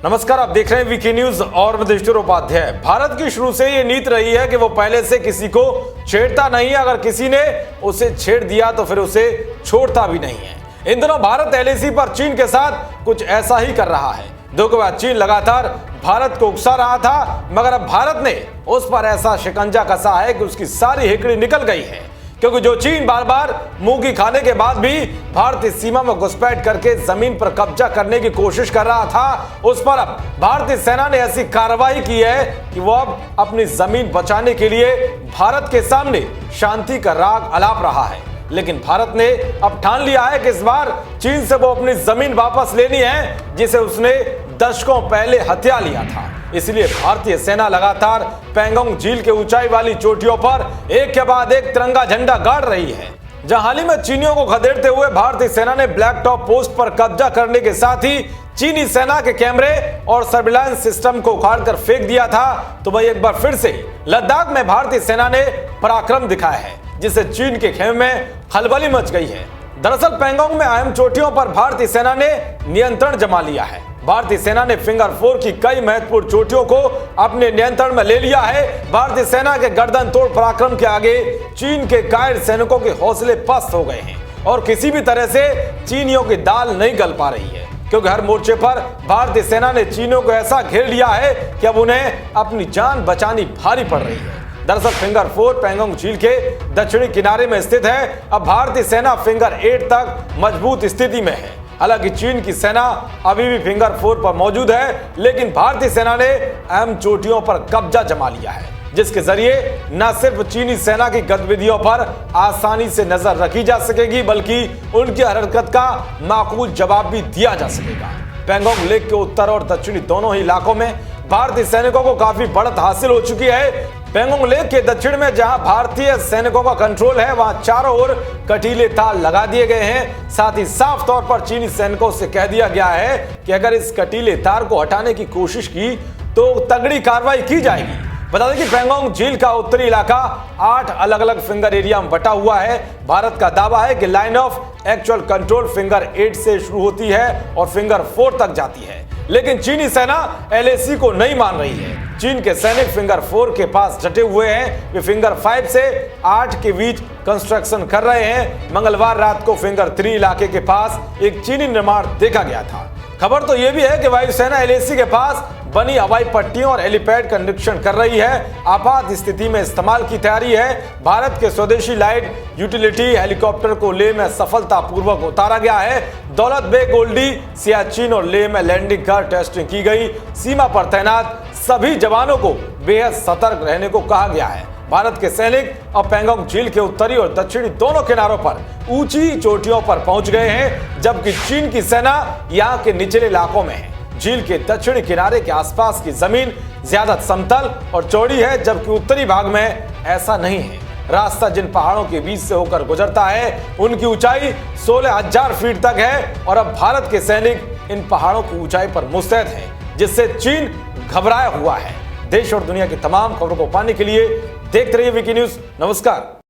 नमस्कार, आप देख रहे हैं वीके न्यूज और मैं देशधर उपाध्याय। भारत की शुरू से ये नीति रही है कि वो पहले से किसी को छेड़ता नहीं है, अगर किसी ने उसे छेड़ दिया तो फिर उसे छोड़ता भी नहीं है। इन दिनों भारत एलएसी पर चीन के साथ कुछ ऐसा ही कर रहा है। देखो बाद चीन लगातार भारत को उकसा रहा था, मगर अब भारत ने उस पर ऐसा शिकंजा कसा है कि उसकी सारी हिकड़ी निकल गई है, क्योंकि जो चीन बार बार मुंह खाने के बाद भी भारतीय सीमा में घुसपैठ करके जमीन पर कब्जा करने की कोशिश कर रहा था, उस पर अब भारतीय सेना ने ऐसी कार्रवाई की है कि वो अब अपनी जमीन बचाने के लिए भारत के सामने शांति का राग अलाप रहा है। लेकिन भारत ने अब ठान लिया है कि इस बार चीन से वो अपनी जमीन वापस लेनी है, जिसे उसने दशकों पहले हत्या लिया था। इसलिए भारतीय सेना लगातार पैंगोंग झील के ऊंचाई वाली चोटियों पर एक के बाद एक तिरंगा झंडा गाड़ रही है। जहां हाल ही में चीनियों को खदेड़ते हुए भारतीय सेना ने ब्लैक टॉप पोस्ट पर कब्जा करने के साथ ही चीनी सेना के कैमरे और सर्विलांस सिस्टम को उखाड़कर फेंक दिया था, तो वही एक बार फिर से लद्दाख में भारतीय सेना ने पराक्रम दिखाया है, जिससे चीन के खेमे में खलबली मच गई है। दरअसल पैंगोंग में अहम चोटियों पर भारतीय सेना ने नियंत्रण जमा लिया है। भारतीय सेना ने फिंगर 4 की कई महत्वपूर्ण चोटियों को अपने नियंत्रण में ले लिया है। भारतीय सेना के गर्दन तोड़ पराक्रम के आगे चीन के कायर सैनिकों के हौसले पस्त हो गए हैं और किसी भी तरह से चीनियों की दाल नहीं गल पा रही है, क्योंकि हर मोर्चे पर भारतीय सेना ने चीनियों को ऐसा घेर लिया है कि अब उन्हें अपनी जान बचानी भारी पड़ रही है। दरअसल फिंगर 4 पैंगोंग झील के दक्षिणी किनारे में स्थित है। अब भारतीय सेना फिंगर 8 तक मजबूत स्थिति में है। हालांकि चीन की सेना अभी भी फिंगर 4 पर मौजूद है, लेकिन भारतीय सेना ने अहम चोटियों पर कब्जा जमा लिया है, जिसके जरिए न सिर्फ चीनी सेना की गतिविधियों पर आसानी से नजर रखी जा सकेगी, बल्कि उनकी हरकत का माकूल जवाब भी दिया जा सकेगा। पैंगोंग लेक के उत्तर और दक्षिणी दोनों ही इलाकों में भारतीय सैनिकों को काफी बढ़त हासिल हो चुकी है। पैंगोंग लेक के दक्षिण में जहां भारतीय सैनिकों का कंट्रोल है, वहां चारों ओर कटीले तार लगा दिए गए हैं। साथ ही साफ तौर पर चीनी सैनिकों से कह दिया गया है कि अगर इस कटीले तार को हटाने की कोशिश की तो तगड़ी कार्रवाई की जाएगी। बता दें कि पैंगोंग झील का उत्तरी इलाका 8 अलग अलग फिंगर एरिया में बटा हुआ है। भारत का दावा है कि line of actual control finger 8 से शुरू होती है और फिंगर 4 तक जाती है, लेकिन चीनी सेना एलएसी को नहीं मान रही है। चीन के सैनिक फिंगर 4 के पास डटे हुए हैं। वे फिंगर 5 से 8 के बीच कंस्ट्रक्शन कर रहे हैं। मंगलवार रात को फिंगर 3 इलाके के पास एक चीनी निर्माण देखा गया था। खबर तो यह भी है कि वायुसेना एलएसी के पास बनी हवाई पट्टियों और हेलीपैड का निरीक्षण कर रही है। आपात स्थिति में इस्तेमाल की तैयारी है। भारत के स्वदेशी लाइट यूटिलिटी हेलीकॉप्टर को लेह में सफलतापूर्वक उतारा गया है। दौलत बेग, गोल्डी, सियाचिन और लेह में लैंडिंग कर टेस्टिंग की गई। सीमा पर तैनात सभी जवानों को बेहद सतर्क रहने को कहा गया है। भारत के सैनिक अब पैंगोंग झील के उत्तरी और दक्षिणी दोनों किनारों पर ऊंची चोटियों पर पहुंच गए हैं, जबकि चीन की सेना यहां के निचले इलाकों में है। झील के दक्षिणी किनारे के आसपास की जमीन ज्यादा समतल और चौड़ी है, जबकि उत्तरी भाग में ऐसा नहीं है। रास्ता जिन पहाड़ों के बीच से होकर गुजरता है, उनकी ऊंचाई 16,000 फीट तक है और अब भारत के सैनिक इन पहाड़ों की ऊंचाई पर मुस्तैद हैं, जिससे चीन घबराया हुआ है। देश और दुनिया की तमाम खबरों को पाने के लिए देखते रहिए वीके न्यूज। नमस्कार।